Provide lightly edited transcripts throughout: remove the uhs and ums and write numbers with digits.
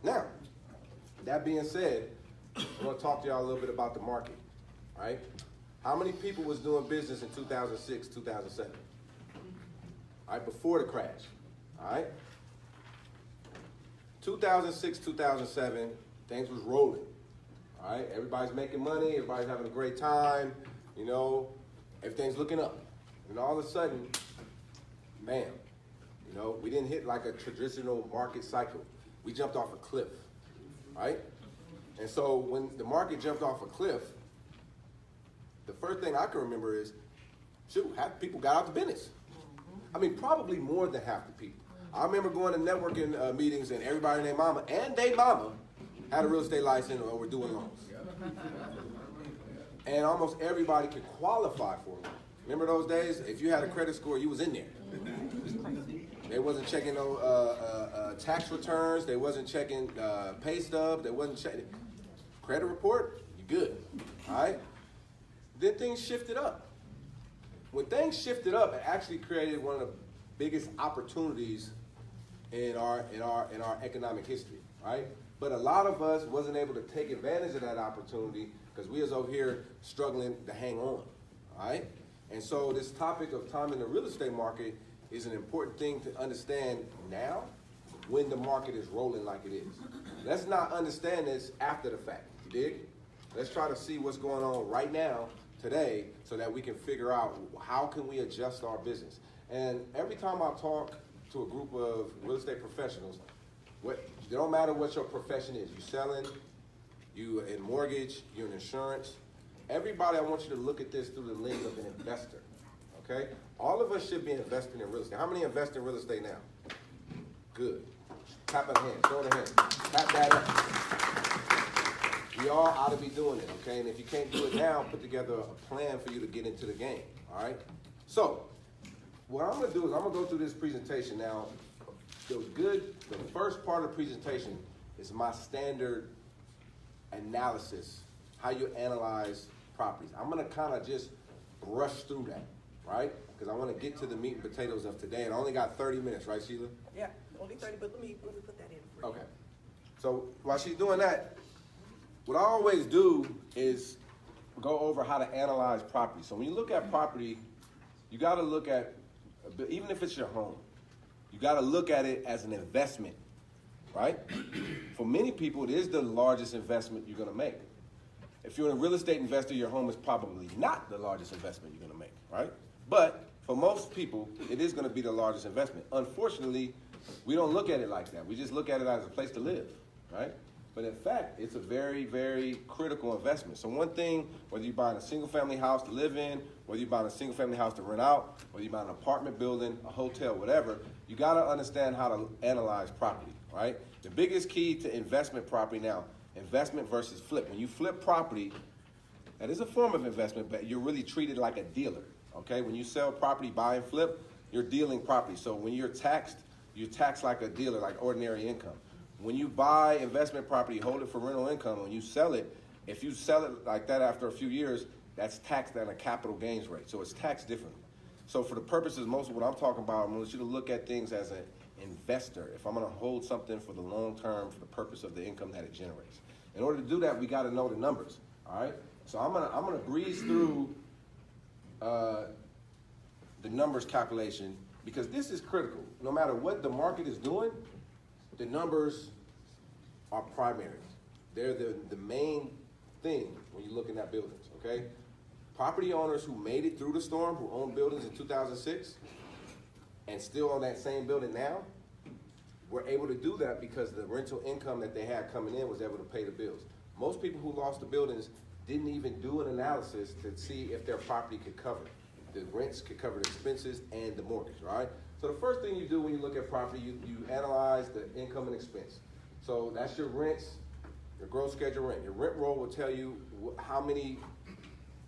Now, that being said, I want to talk to y'all a little bit about the market, all right? How many people was doing business in 2006, 2007? All right, before the crash, all right? 2006, 2007, things was rolling, all right? Everybody's making money, everybody's having a great time, you know, everything's looking up. And all of a sudden, bam, you know, we didn't hit like a traditional market cycle. We jumped off a cliff, right? And so when the market jumped off a cliff, the first thing I can remember is, shoot, half the people got out of business. I mean, probably more than half the people. I remember going to networking meetings and everybody and their mama had a real estate license or were doing loans. And almost everybody could qualify for it. Remember those days? If you had a credit score, you was in there. They wasn't checking no tax returns. They wasn't checking pay stubs. They wasn't checking credit report. You good, all right? Then things shifted up. When things shifted up, it actually created one of the biggest opportunities in our economic history, right? But a lot of us wasn't able to take advantage of that opportunity because we was over here struggling to hang on, all right? And so this topic of time in the real estate market is an important thing to understand now when the market is rolling like it is. Let's not understand this after the fact, you dig? Let's try to see what's going on right now, today, so that we can figure out how can we adjust our business. And every time I talk to a group of real estate professionals, it don't matter what your profession is. You selling, you in mortgage, you in insurance. Everybody, I want you to look at this through the lens of an investor, okay? All of us should be investing in real estate. How many invest in real estate now? Good. Tap a hand, show the hand. Tap that up. We all ought to be doing it, okay? And if you can't do it now, put together a plan for you to get into the game, all right? So, what I'm gonna do is I'm gonna go through this presentation now. The first part of the presentation is my standard analysis, how you analyze properties. I'm gonna kind of just brush through that, right? Because I want to get to the meat and potatoes of today, and I only got 30 minutes, right, Sheila? Yeah, only 30, but let me put that in for you. Okay. So while she's doing that, what I always do is go over how to analyze property. So when you look at property, you got to look at, even if it's your home, you got to look at it as an investment, right? For many people, it is the largest investment you're going to make. If you're a real estate investor, your home is probably not the largest investment you're going to make, right? But for most people, it is going to be the largest investment. Unfortunately, we don't look at it like that. We just look at it as a place to live, right? But in fact, it's a very, very critical investment. So one thing, whether you're buying a single-family house to live in, whether you're buying a single-family house to rent out, whether you're buying an apartment building, a hotel, whatever, you got to understand how to analyze property, right? The biggest key to investment property now, investment versus flip. When you flip property, that is a form of investment, but you're really treated like a dealer, okay? When you sell property, buy and flip, you're dealing property. So when you're taxed like a dealer, like ordinary income. When you buy investment property, hold it for rental income. When you sell it, if you sell it like that after a few years, that's taxed at a capital gains rate. So it's taxed differently. So for the purposes, most of what I'm talking about, I want you to look at things as an investor. If I'm going to hold something for the long term, for the purpose of the income that it generates. In order to do that, we got to know the numbers. All right. So I'm gonna breeze through the numbers calculation because this is critical. No matter what the market is doing, the numbers are primary. They're the main thing when you're looking at buildings, okay? Property owners who made it through the storm, who owned buildings in 2006 and still own that same building now, were able to do that because the rental income that they had coming in was able to pay the bills. Most people who lost the buildings didn't even do an analysis to see if their property could cover it. The rents could cover the expenses and the mortgage, right? So the first thing you do when you look at property, you analyze the income and expense. So that's your rents, your gross schedule rent. Your rent roll will tell you how many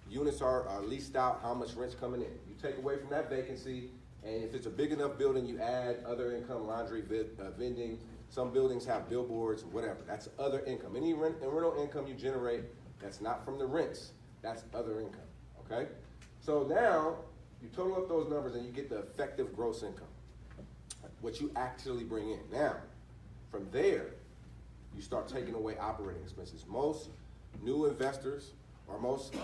units are leased out, how much rent's coming in. You take away from that vacancy, and if it's a big enough building, you add other income, laundry, vending. Some buildings have billboards, whatever. That's other income. Any rental income you generate that's not from the rents, that's other income, okay? So now, you total up those numbers and you get the effective gross income, what you actually bring in. Now, from there, start taking away operating expenses. Most new investors or most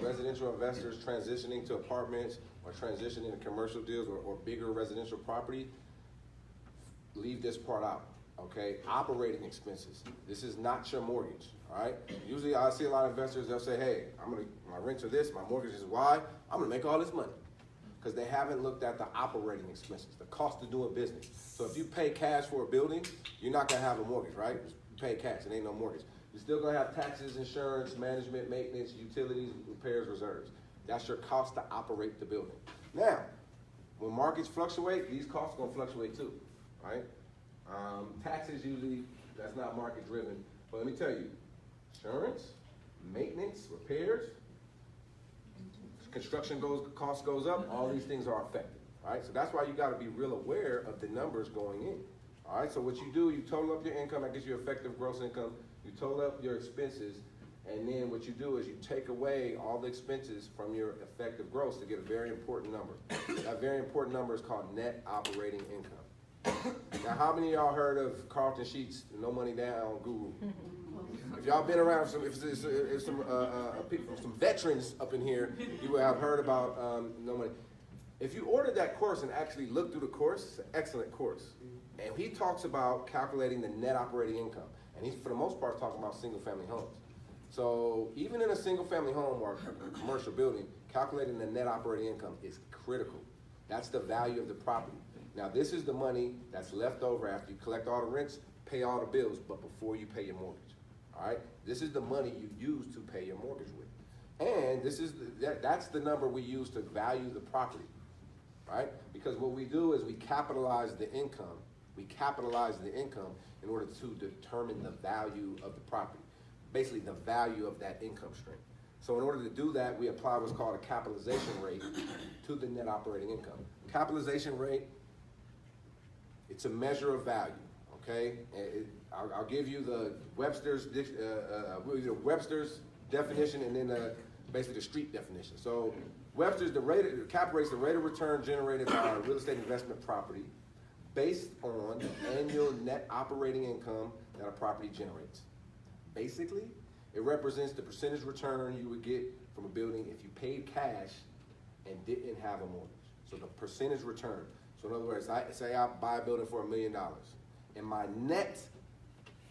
residential investors transitioning to apartments or transitioning to commercial deals or bigger residential property, leave this part out, okay? Operating expenses. This is not your mortgage, all right? Usually I see a lot of investors, they'll say, hey, my rents are this, my mortgage is Y, I'm gonna make all this money. Because they haven't looked at the operating expenses, the cost of doing business. So if you pay cash for a building, you're not gonna have a mortgage, right? You pay cash, it ain't no mortgage. You're still gonna have taxes, insurance, management, maintenance, utilities, repairs, reserves. That's your cost to operate the building. Now, when markets fluctuate, these costs are gonna fluctuate too, right? Taxes usually, that's not market driven. But let me tell you, insurance, maintenance, repairs, construction cost goes up, all these things are affected, all right? So that's why you gotta be real aware of the numbers going in, all right? So what you do, you total up your income, that gives you effective gross income, you total up your expenses, and then what you do is you take away all the expenses from your effective gross to get a very important number. That very important number is called net operating income. Now, how many of y'all heard of Carlton Sheets, No Money Down Guru? If y'all been around, some people, some veterans up in here, you will have heard about No Money. If you ordered that course and actually looked through the course, it's an excellent course. And he talks about calculating the net operating income. And he's, for the most part, talking about single family homes. So even in a single family home or a commercial building, calculating the net operating income is critical. That's the value of the property. Now, this is the money that's left over after you collect all the rents, pay all the bills, but before you pay your mortgage. All right? This is the money you use to pay your mortgage with. And this is that's the number we use to value the property. Right? Because what we do is we capitalize the income. We capitalize the income in order to determine the value of the property. Basically, the value of that income stream. So in order to do that, we apply what's called a capitalization rate to the net operating income. Capitalization rate, it's a measure of value, okay? I'll give you the Webster's definition and then basically the street definition. So Webster's, the cap rate's the rate of return generated by a real estate investment property based on the annual net operating income that a property generates. Basically, it represents the percentage return you would get from a building if you paid cash and didn't have a mortgage. So the percentage return. So in other words, say I buy a building for $1 million, and my net,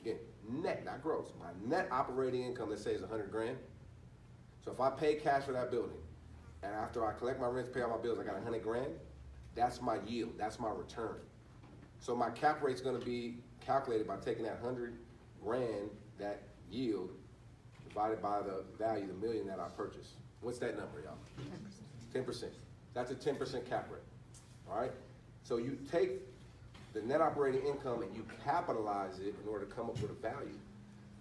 again, net, not gross, my net operating income, let's say, is 100 grand. So if I pay cash for that building, and after I collect my rents, pay all my bills, I got 100 grand, that's my yield, that's my return. So my cap rate's gonna be calculated by taking that 100 grand, that yield, divided by the value, the million that I purchased. What's that number, y'all? 10%. 10%. That's a 10% cap rate, all right? So you take the net operating income and you capitalize it in order to come up with a value,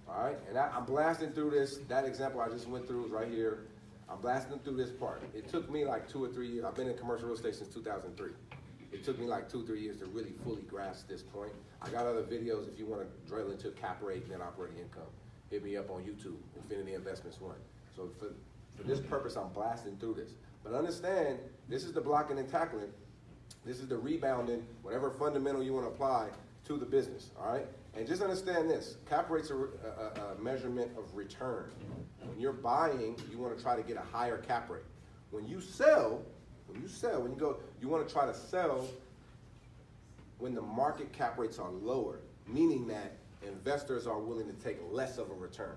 all right? And I'm blasting through this. That example I just went through is right here. I'm blasting through this part. It took me like 2 or 3 years. I've been in commercial real estate since 2003. It took me like 2 or 3 years to really fully grasp this point. I got other videos if you want to drill into cap rate, net operating income. Hit me up on YouTube, Infinity Investments 1. So for this purpose, I'm blasting through this. But understand, this is the blocking and tackling. This is the rebounding, whatever fundamental you want to apply to the business, all right? And just understand this, cap rate's a measurement of return. When you're buying, you want to try to get a higher cap rate. When you sell, you want to try to sell when the market cap rates are lower, meaning that investors are willing to take less of a return,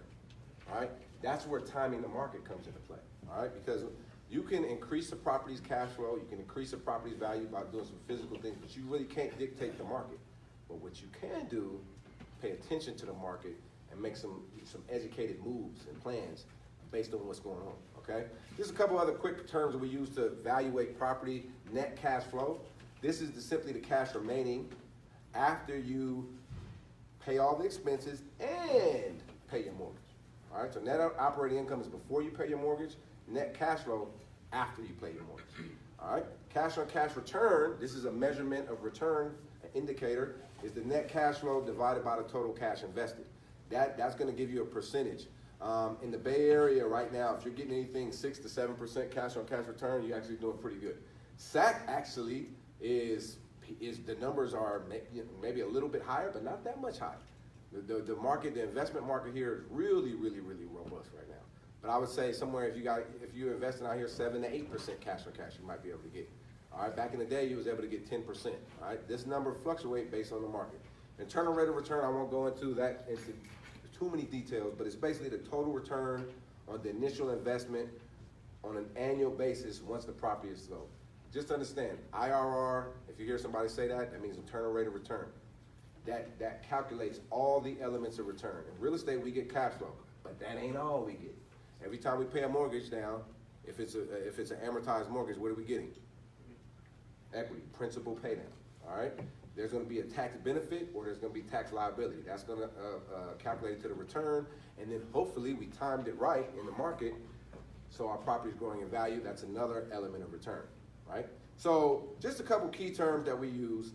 all right? That's where timing the market comes into play, all right? Because you can increase the property's cash flow, you can increase the property's value by doing some physical things, but you really can't dictate the market. But what you can do, pay attention to the market and make some educated moves and plans based on what's going on, okay? Just a couple other quick terms that we use to evaluate property net cash flow. This is simply the cash remaining after you pay all the expenses and pay your mortgage, all right? So net operating income is before you pay your mortgage, net cash flow after you pay your mortgage, all right? Cash on cash return, this is a measurement of return, an indicator, is the net cash flow divided by the total cash invested. That's gonna give you a percentage. In the Bay Area right now, if you're getting anything 6 to 7% cash on cash return, you're actually doing pretty good. SAC actually is the numbers are maybe a little bit higher, but not that much higher. The market, the investment market here is really, really, really robust right now. But I would say somewhere if you're investing out here 7 to 8% cash on cash, you might be able to get. All right, back in the day, you was able to get 10%. All right, this number fluctuates based on the market. Internal rate of return, I won't go into that into too many details, but it's basically the total return on the initial investment on an annual basis once the property is sold. Just understand, IRR, if you hear somebody say that, that means internal rate of return. That calculates all the elements of return. In real estate, we get cash flow, but that ain't all we get. Every time we pay a mortgage down, if it's an amortized mortgage, what are we getting? Equity, principal pay down, all right? There's gonna be a tax benefit or there's gonna be tax liability. That's gonna calculate to the return, and then hopefully we timed it right in the market so our property's growing in value. That's another element of return, right? So just a couple key terms that we use.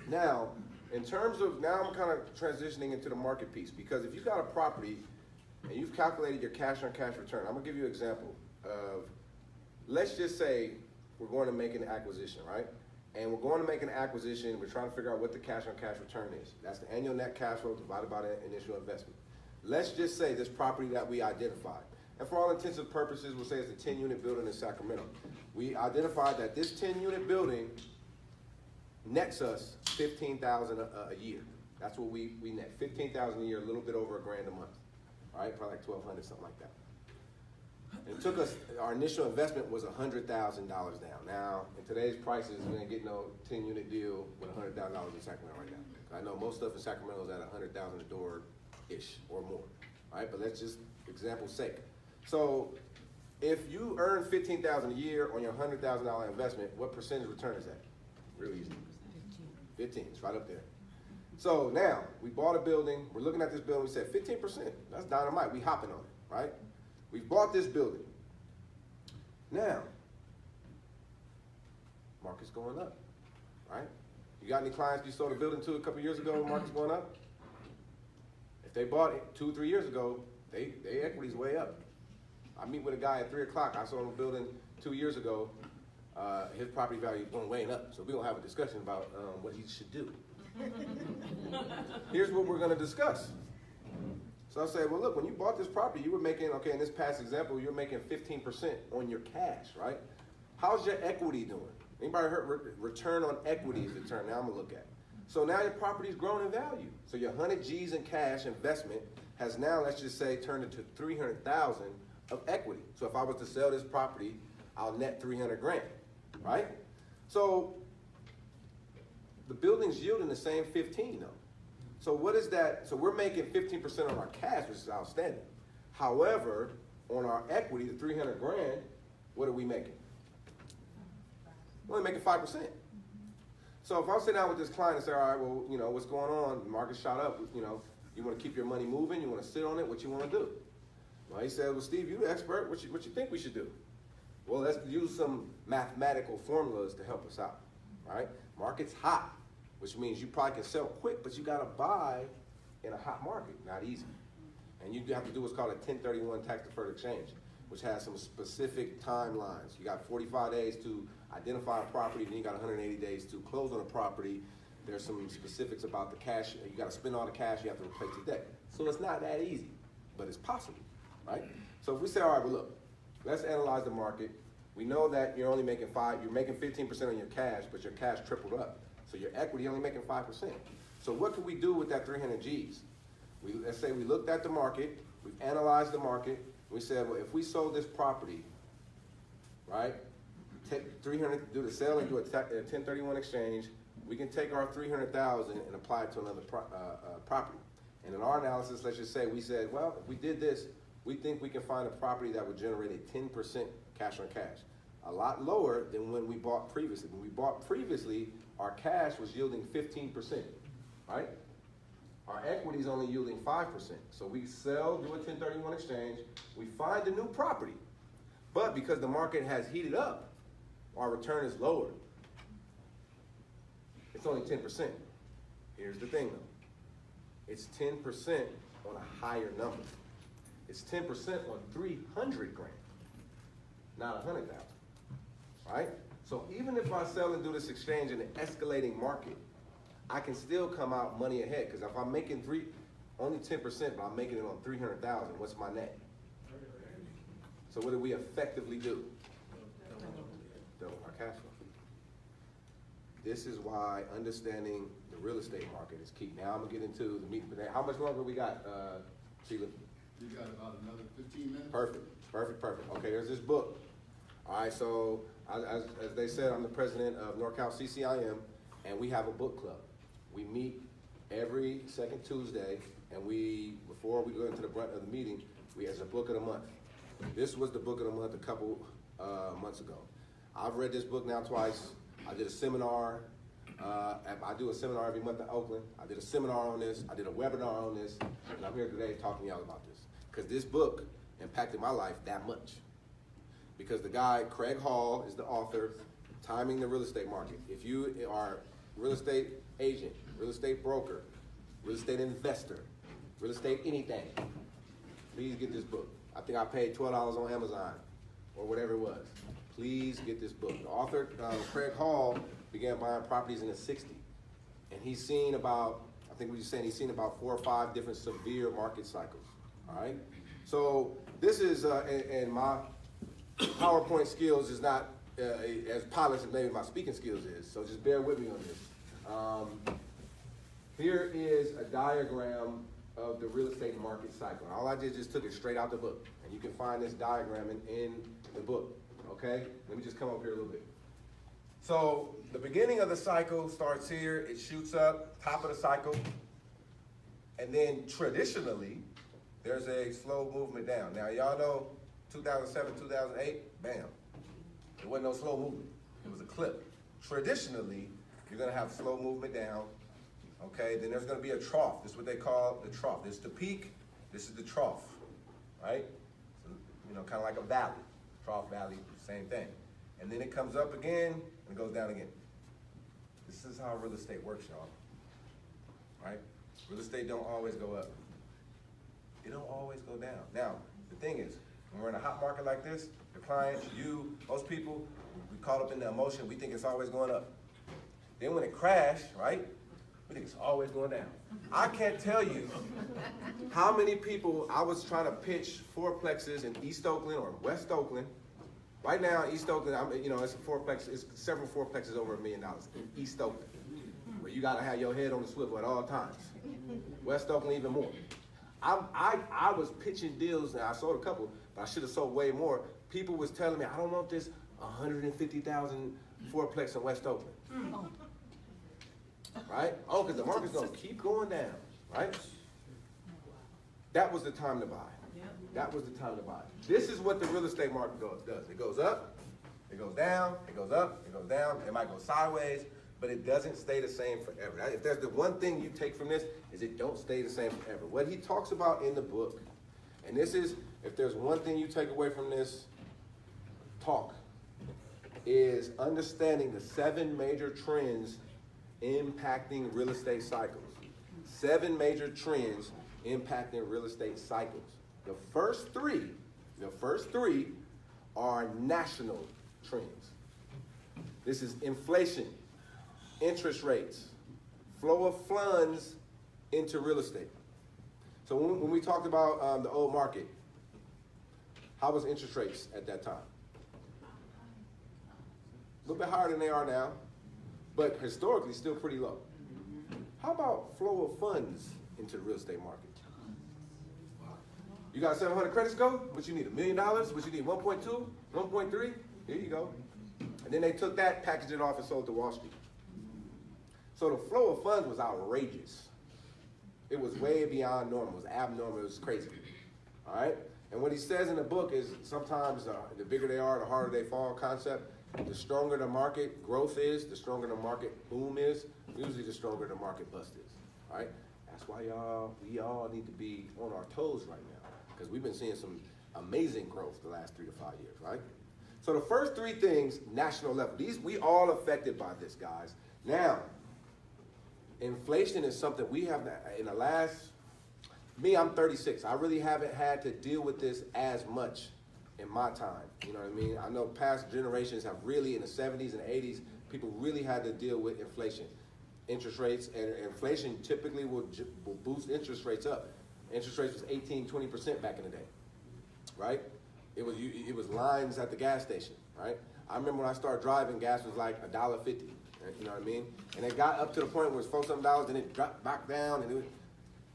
Now, in terms of, now I'm kind of transitioning into the market piece, because if you got a property and you've calculated your cash on cash return, I'm gonna give you an example of, let's just say we're going to make an acquisition, right? And we're going to make an acquisition, we're trying to figure out what the cash on cash return is. That's the annual net cash flow divided by the initial investment. Let's just say this property that we identified, and for all intents and purposes, we'll say it's a 10-unit building in Sacramento. We identified that this 10-unit building nets us $15,000 a year. That's what we net, $15,000 a year, a little bit over $1,000 a month. All right, probably like $1,200, something like that. It took us, our initial investment was $100,000 down. Now, in today's prices, you ain't getting no 10-unit deal with $100,000 in Sacramento right now. I know most stuff in Sacramento is at $100,000 a door-ish or more. All right, but let's just example's sake. So, if you earn $15,000 a year on your $100,000 investment, what percentage return is that? Real easy. 15, it's right up there. So now, we bought a building, we're looking at this building, we said 15%, that's dynamite, we hopping on it, right? We bought this building. Now, market's going up, right? You got any clients you sold a building to a couple years ago, market's going up? If they bought it 2 or 3 years ago, they equity's way up. I meet with a guy at 3 o'clock, I sold him a building 2 years ago, his property value is going way up, so we're gonna have a discussion about what he should do. Here's what we're gonna discuss. So I say, well, look, when you bought this property, you were making, okay, in this past example, you're making 15% on your cash, right? How's your equity doing? Anybody heard return on equity is the term now I'm gonna look at. So now your property's grown in value. So your 100 G's in cash investment has now, let's just say, turned into 300,000 of equity. So if I was to sell this property, I'll net 300 grand, right? So the building's yielding the same 15 though. So what is that? So we're making 15% on our cash, which is outstanding. However, on our equity, the 300 grand, what are we making? We're only making 5%. So if I sit down with this client and say, all right, well, you know, what's going on? The market shot up, you know, you want to keep your money moving, you want to sit on it, what you want to do? Well, he said, well, Steve, you're the expert, what you think we should do? Well, let's use some mathematical formulas to help us out, right? Market's hot, which means you probably can sell quick, but you got to buy in a hot market, not easy. And you have to do what's called a 1031 tax deferred exchange, which has some specific timelines. You got 45 days to identify a property, then you got 180 days to close on a property. There's some specifics about the cash. You got to spend all the cash, you have to replace the debt. So it's not that easy, but it's possible, right? So if we say, all right, well, look, let's analyze the market. We know that you're only making you're making 15% on your cash, but your cash tripled up. So your equity only making 5%. So what can we do with that 300 G's? Let's say we looked at the market, we've analyzed the market, we said, well, if we sold this property, right, take 300, do the sale and do a 1031 exchange, we can take our 300,000 and apply it to another property. And in our analysis, let's just say we said, well, if we did this, we think we can find a property that would generate a 10% cash on cash. A lot lower than when we bought previously. When we bought previously, our cash was yielding 15%, right? Our equity is only yielding 5%. So we sell, do a 1031 exchange, we find a new property. But because the market has heated up, our return is lower. It's only 10%. Here's the thing though. It's 10% on a higher number. It's 10% on 300 grand, not 100,000, right? So even if I sell and do this exchange in an escalating market, I can still come out money ahead, because if I'm making only 10%, but I'm making it on 300,000. What's my net? So what do we effectively do? Double our cash flow. This is why understanding the real estate market is key. Now I'm gonna get into the meat. How much longer we got, Sheila? You got about another 15 minutes? Perfect. Okay, there's this book. All right, so as they said, I'm the president of NorCal CCIM, and we have a book club. We meet every second Tuesday, and before we go into the brunt of the meeting, as a book of the month. This was the book of the month a couple months ago. I've read this book now twice. I did a seminar. I do a seminar every month in Oakland. I did a seminar on this. I did a webinar on this, and I'm here today talking to y'all about this. Because this book impacted my life that much. Because the guy, Craig Hall, is the author, Timing the Real Estate Market. If you are a real estate agent, real estate broker, real estate investor, real estate anything, please get this book. I think I paid $12 on Amazon or whatever it was. Please get this book. The author, Craig Hall, began buying properties in the 60s. And he's seen about, I think what you're saying, he's seen about 4 or 5 different severe market cycles. All right? So this is, and my PowerPoint skills is not as polished as maybe my speaking skills is. So just bear with me on this. Here is a diagram of the real estate market cycle. All I did just took it straight out the book. And you can find this diagram in the book. Okay? Let me just come up here a little bit. So the beginning of the cycle starts here. It shoots up, top of the cycle. And then traditionally, there's a slow movement down. Now, y'all know 2007, 2008, bam. There wasn't no slow movement. It was a clip. Traditionally, you're going to have slow movement down. Okay, then there's going to be a trough. This is what they call the trough. This is the peak. This is the trough, right? So, you know, kind of like a valley. Trough, valley, same thing. And then it comes up again, and it goes down again. This is how real estate works, y'all. Right? Real estate don't always go up. It don't always go down. Now, the thing is, when we're in a hot market like this, the client, you, most people, we caught up in the emotion, we think it's always going up. Then when it crashed, right, we think it's always going down. I can't tell you how many people I was trying to pitch fourplexes in East Oakland or West Oakland. Right now, East Oakland, it's a fourplex, it's several fourplexes over $1 million in East Oakland, where you gotta have your head on the swivel at all times. West Oakland even more. I was pitching deals, and I sold a couple, but I should have sold way more. People was telling me, I don't want this 150,000 fourplex in West Oakland. Right? Oh, because the market's gonna keep going down, right? That was the time to buy. That was the time to buy. This is what the real estate market does. It goes up, it goes down, it goes up, it goes down. It might go sideways, but it doesn't stay the same forever. If there's the one thing you take from this, is it don't stay the same forever. What he talks about in the book, and this is, if there's one thing you take away from this talk, is understanding the 7 major trends impacting real estate cycles. 7 major trends impacting real estate cycles. The first three are national trends. This is inflation, interest rates, flow of funds into real estate. So when we talked about the old market, how was interest rates at that time? A little bit higher than they are now, but historically still pretty low. How about flow of funds into the real estate market? You got 700 credit score? What you need, $1 million? What you need, 1.2, 1.3? Here you go. And then they took that, packaged it off, and sold to Wall Street. So the flow of funds was outrageous. It was way beyond normal. It was abnormal. It was crazy. All right? And what he says in the book is sometimes the bigger they are, the harder they fall concept. The stronger the market growth is, the stronger the market boom is, usually the stronger the market bust is. All right? That's why we all need to be on our toes right now, because we've been seeing some amazing growth the last 3 to 5 years, right? So the first 3 things, national level. We all affected by this, guys. Now, inflation is something we have in the last, I'm 36. I really haven't had to deal with this as much in my time. You know what I mean? I know past generations have really, in the 70s and 80s, people really had to deal with inflation. interest rates, and inflation typically will boost interest rates up. Interest rates was 18-20% back in the day, right? It was lines at the gas station, right? I remember when I started driving, gas was like $1.50, you know what I mean? And it got up to the point where it was $4-something, and it dropped back down, and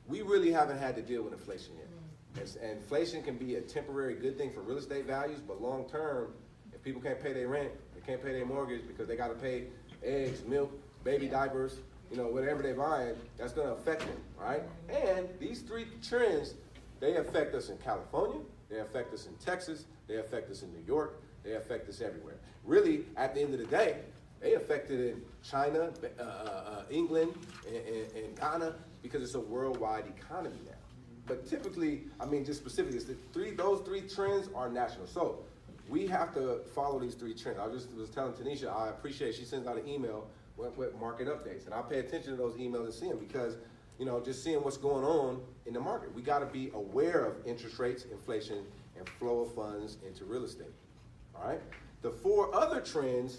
we really haven't had to deal with inflation yet. And inflation can be a temporary good thing for real estate values, but long term, if people can't pay their rent, they can't pay their mortgage because they got to pay eggs, milk, baby diapers, you know, whatever they're buying, that's going to affect them, right? And these three trends, they affect us in California, they affect us in Texas, they affect us in New York, they affect us everywhere. Really, at the end of the day, they affected in China, England, and Ghana, because it's a worldwide economy now. But typically, I mean, just specifically, those three trends are national. So we have to follow these three trends. I just was telling Tanisha, I appreciate she sends out an email with market updates. And I pay attention to those emails and see them because, you know, just seeing what's going on in the market. We got to be aware of interest rates, inflation, and flow of funds into real estate. All right? The four other trends,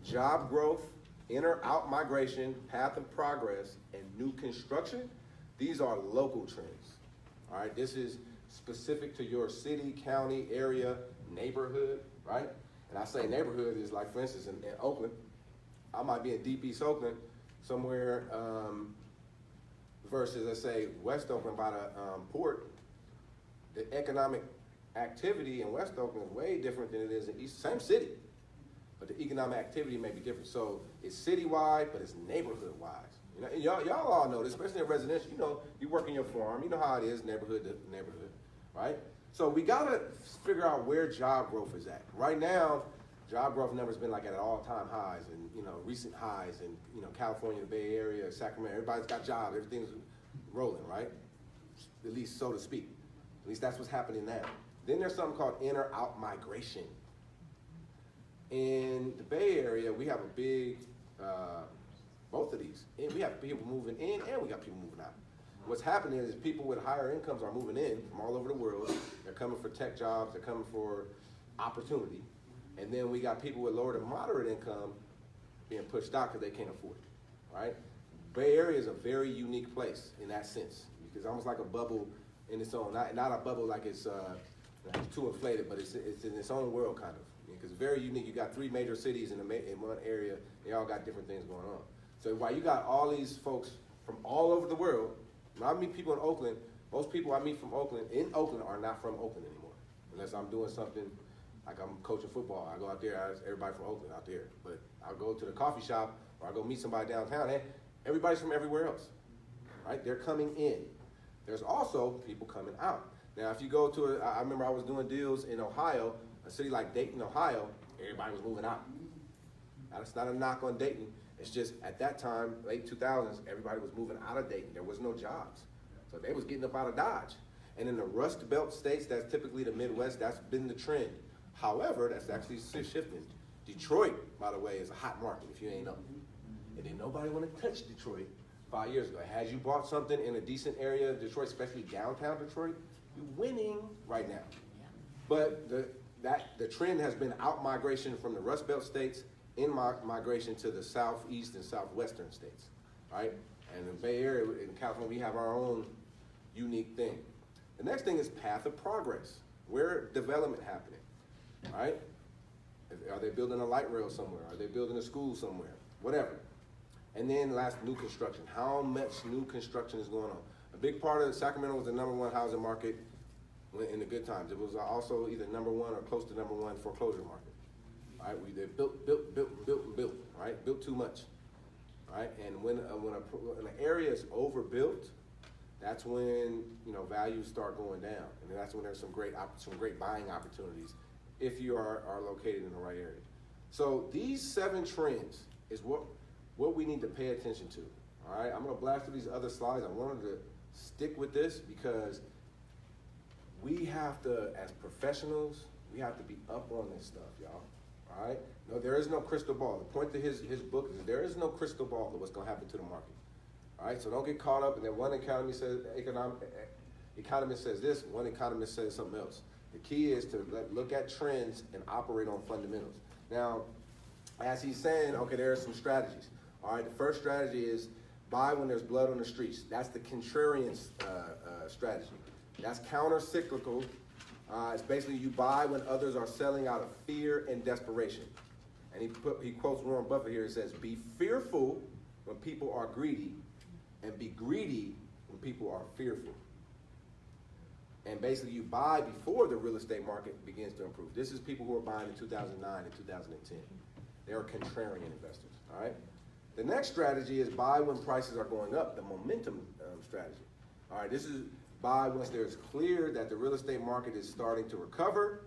job growth, in-or-out migration, path of progress, and new construction, these are local trends. All right, this is specific to your city, county, area, neighborhood, right? And I say neighborhood is like, for instance, in Oakland, I might be in Deep East Oakland, somewhere versus, let's say, West Oakland by the port. The economic activity in West Oakland is way different than it is in East, same city, but the economic activity may be different. So it's citywide, but it's neighborhood-wise. You know, and y'all all know this, especially in residential. You know, you work in your farm. You know how it is, neighborhood to neighborhood, right? So we gotta figure out where job growth is at. Right now, job growth numbers been like at all-time highs, and you know, recent highs, and you know, California, the Bay Area, Sacramento. Everybody's got jobs. Everything's rolling, right? At least so to speak. At least that's what's happening now. Then there's something called in or out migration. In the Bay Area, we have a big. Both of these. And we have people moving in and we got people moving out. What's happening is people with higher incomes are moving in from all over the world. They're coming for tech jobs, they're coming for opportunity. And then we got people with lower to moderate income being pushed out because they can't afford it, right? Bay Area is a very unique place in that sense. It's almost like a bubble in its own. Not a bubble like it's too inflated, but it's in its own world kind of. Because it's very unique. You got three major cities in one area, they all got different things going on. So while you got all these folks from all over the world, when I meet people in Oakland, most people I meet from Oakland, in Oakland, are not from Oakland anymore. Unless I'm doing something, like I'm coaching football, I go out there, everybody from Oakland out there. But I'll go to the coffee shop, or I'll go meet somebody downtown, and everybody's from everywhere else, right? They're coming in. There's also people coming out. Now, if you go to, I remember I was doing deals in Ohio, a city like Dayton, Ohio, everybody was moving out. Now, it's not a knock on Dayton. It's just at that time, late 2000s, everybody was moving out of Dayton. There was no jobs. So they was getting up out of Dodge. And in the Rust Belt states, that's typically the Midwest, that's been the trend. However, that's actually shifting. Detroit, by the way, is a hot market if you ain't know. And then nobody want to touch Detroit 5 years ago. Had you bought something in a decent area of Detroit, especially downtown Detroit, you're winning right now. But the trend has been out migration from the Rust Belt states, in migration to the southeast and southwestern states, right? And in the Bay Area, in California, we have our own unique thing. The next thing is path of progress. Where development happening, right? Are they building a light rail somewhere? Are they building a school somewhere? Whatever. And then last, new construction. How much new construction is going on? A big part of Sacramento was the #1 housing market in the good times. It was also either #1 or close to #1 foreclosure market. Right, they built, right? Built too much, right? And when an area is overbuilt, that's when values start going down, and that's when there's some great buying opportunities if you are located in the right area. So these 7 trends is what we need to pay attention to. All right, I'm gonna blast through these other slides. I wanted to stick with this because we have to, as professionals, we have to be up on this stuff, y'all. All right? No, there is no crystal ball. The point to his book is there is no crystal ball of what's going to happen to the market. All right? So don't get caught up in that one economist says this, one economist says something else. The key is to look at trends and operate on fundamentals. Now, as he's saying, okay, there are some strategies. All right, the first strategy is buy when there's blood on the streets. That's the contrarian strategy. That's counter-cyclical. It's basically you buy when others are selling out of fear and desperation. And he quotes Warren Buffett here. He says, be fearful when people are greedy, and be greedy when people are fearful. And basically you buy before the real estate market begins to improve. This is people who are buying in 2009 and 2010. They're contrarian investors, all right? The next strategy is buy when prices are going up, the momentum strategy. All right, this is buy once there's clear that the real estate market is starting to recover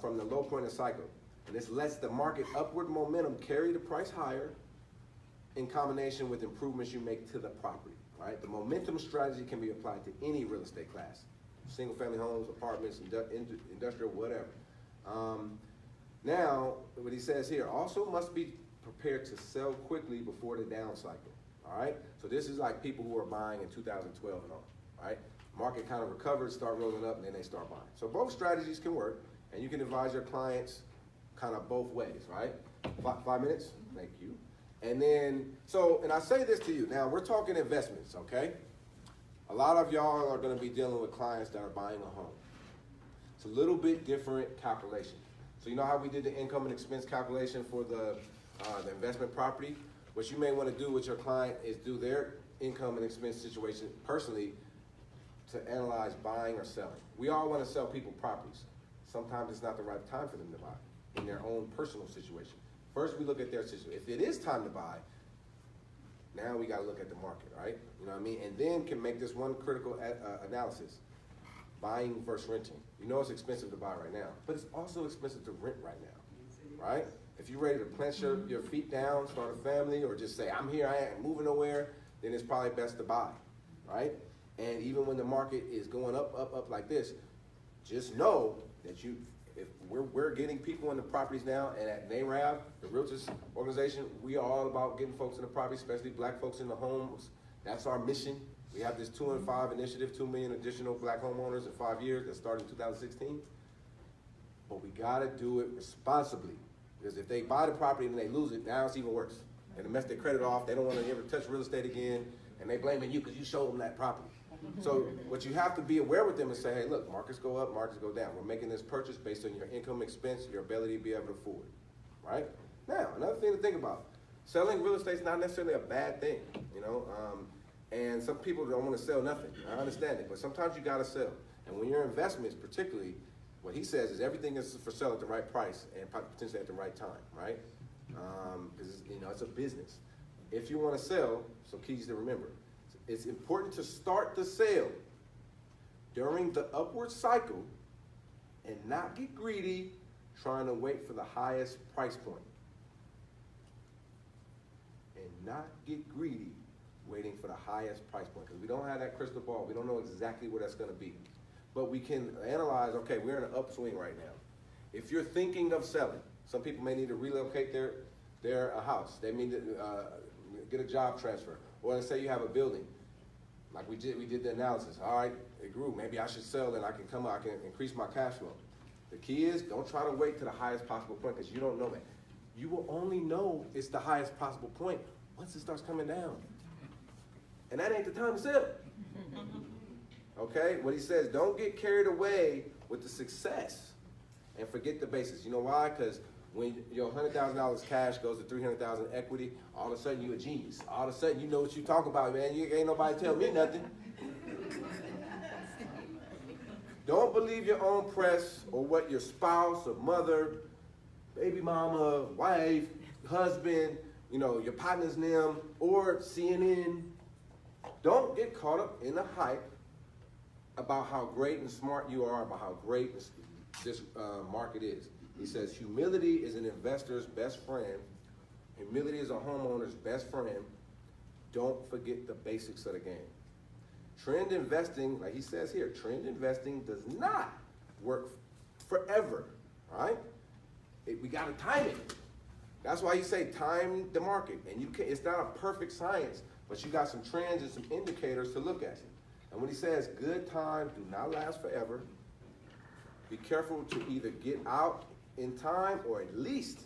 from the low point of the cycle. And this lets the market upward momentum carry the price higher in combination with improvements you make to the property, right? The momentum strategy can be applied to any real estate class, single family homes, apartments, industrial, whatever. Now, what he says here, also must be prepared to sell quickly before the down cycle, all right? So this is like people who are buying in 2012 and on, right? Market kind of recovers, start rolling up, and then they start buying. So both strategies can work, and you can advise your clients kind of both ways, right? 5 minutes, thank you. And then, and I say this to you, now we're talking investments, okay? A lot of y'all are gonna be dealing with clients that are buying a home. It's a little bit different calculation. So you know how we did the income and expense calculation for the investment property? What you may wanna do with your client is do their income and expense situation personally to analyze buying or selling. We all wanna sell people properties. Sometimes it's not the right time for them to buy in their own personal situation. First, we look at their situation. If it is time to buy, now we gotta look at the market, right? You know what I mean? And then can make this one critical analysis. Buying versus renting. You know it's expensive to buy right now, but it's also expensive to rent right now, right? If you're ready to plant your feet down, start a family, or just say, I'm here, I ain't moving nowhere, then it's probably best to buy, right? And even when the market is going up like this, just know that if we're getting people in the properties now, and at NARAB, the Realtist organization, we are all about getting folks in the property, especially black folks in the homes. That's our mission. We have this 2 in 5 initiative, 2 million additional black homeowners in 5 years that started in 2016. But we gotta do it responsibly. Because if they buy the property and they lose it, now it's even worse. And they mess their credit off, they don't wanna ever touch real estate again, and they blaming you because you showed them that property. So what you have to be aware with them is say, hey, look, markets go up, markets go down. We're making this purchase based on your income expense, your ability to be able to afford, right? Now, another thing to think about, selling real estate is not necessarily a bad thing, you know? And some people don't want to sell nothing. I understand it, but sometimes you gotta sell. And when your investments, particularly, what he says is everything is for sale at the right price and potentially at the right time, right? Because you know it's a business. If you want to sell, some keys to remember. It's important to start the sale during the upward cycle and not get greedy trying to wait for the highest price point. And not get greedy waiting for the highest price point, because we don't have that crystal ball. We don't know exactly where that's going to be. But we can analyze, okay, we're in an upswing right now. If you're thinking of selling, some people may need to relocate their house. They need to get a job transfer. Or let's say you have a building. Like we did the analysis. All right, it grew. Maybe I should sell and I can increase my cash flow. The key is don't try to wait to the highest possible point, because you don't know that. You will only know it's the highest possible point once it starts coming down. And that ain't the time to sell. Okay, what he says, don't get carried away with the success and forget the basics. You know why? Because when your $100,000 cash goes to $300,000 equity, all of a sudden you a genius. All of a sudden you know what you talk about, man. You ain't nobody tell me nothing. Don't believe your own press or what your spouse or mother, baby mama, wife, husband, you know, your partner's name, or CNN. Don't get caught up in the hype about how great and smart you are, about how great this market is. He says, humility is an investor's best friend. Humility is a homeowner's best friend. Don't forget the basics of the game. Trend investing, like he says here, trend investing does not work forever, right? We gotta time it. That's why you say time the market. And it's not a perfect science, but you got some trends and some indicators to look at. And when he says good times do not last forever, be careful to either get out in time or at least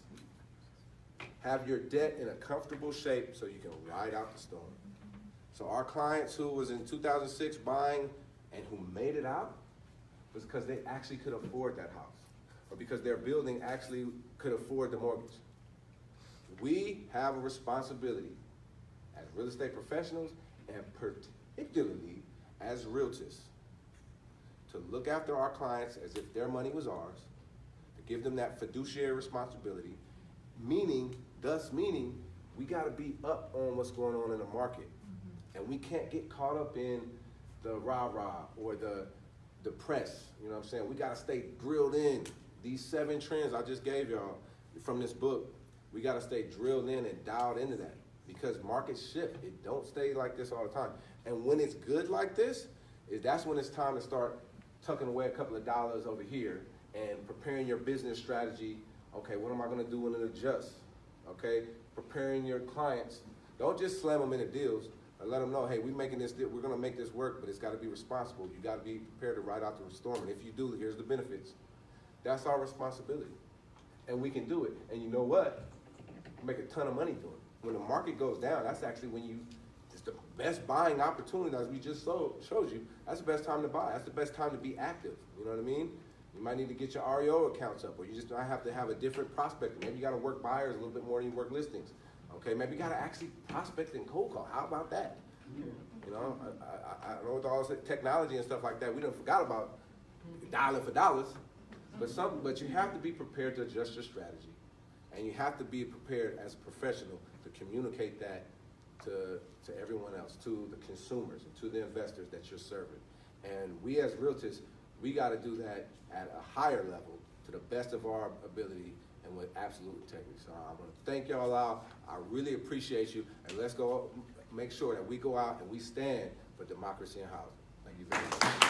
have your debt in a comfortable shape so you can ride out the storm. So our clients who was in 2006 buying and who made it out was because they actually could afford that house, or because their building actually could afford the mortgage. We have a responsibility as real estate professionals, and particularly as realtors, to look after our clients as if their money was ours, to give them that fiduciary responsibility, thus meaning we gotta be up on what's going on in the market. And we can't get caught up in the rah-rah or the press, you know what I'm saying? We gotta stay drilled in. These 7 trends I just gave y'all from this book, we gotta stay drilled in and dialed into that, because markets shift. It don't stay like this all the time. And when it's good like this, that's when it's time to start tucking away a couple of dollars over here and preparing your business strategy. Okay, what am I gonna do when it adjusts? Okay, preparing your clients. Don't just slam them into deals. And let them know, hey, we're gonna make this work, but it's gotta be responsible. You gotta be prepared to ride out the storm. And if you do, here's the benefits. That's our responsibility. And we can do it. And you know what? Make a ton of money doing it. When the market goes down, that's actually when it's the best buying opportunity, as we just showed you. That's the best time to buy. That's the best time to be active. You know what I mean? You might need to get your REO accounts up, or you just might have to have a different prospect. Maybe you gotta work buyers a little bit more than you work listings. Okay, maybe you gotta actually prospect and cold call. How about that? You know, I know with all this technology and stuff like that, we done forgot about dialing for dollars. But you have to be prepared to adjust your strategy, and you have to be prepared as a professional to communicate that to everyone else, to the consumers and to the investors that you're serving. And we as realtors, we got to do that at a higher level to the best of our ability and with absolute integrity. So I want to thank y'all out. I really appreciate you, and let's go make sure that we go out and we stand for democracy in housing. Thank you very much.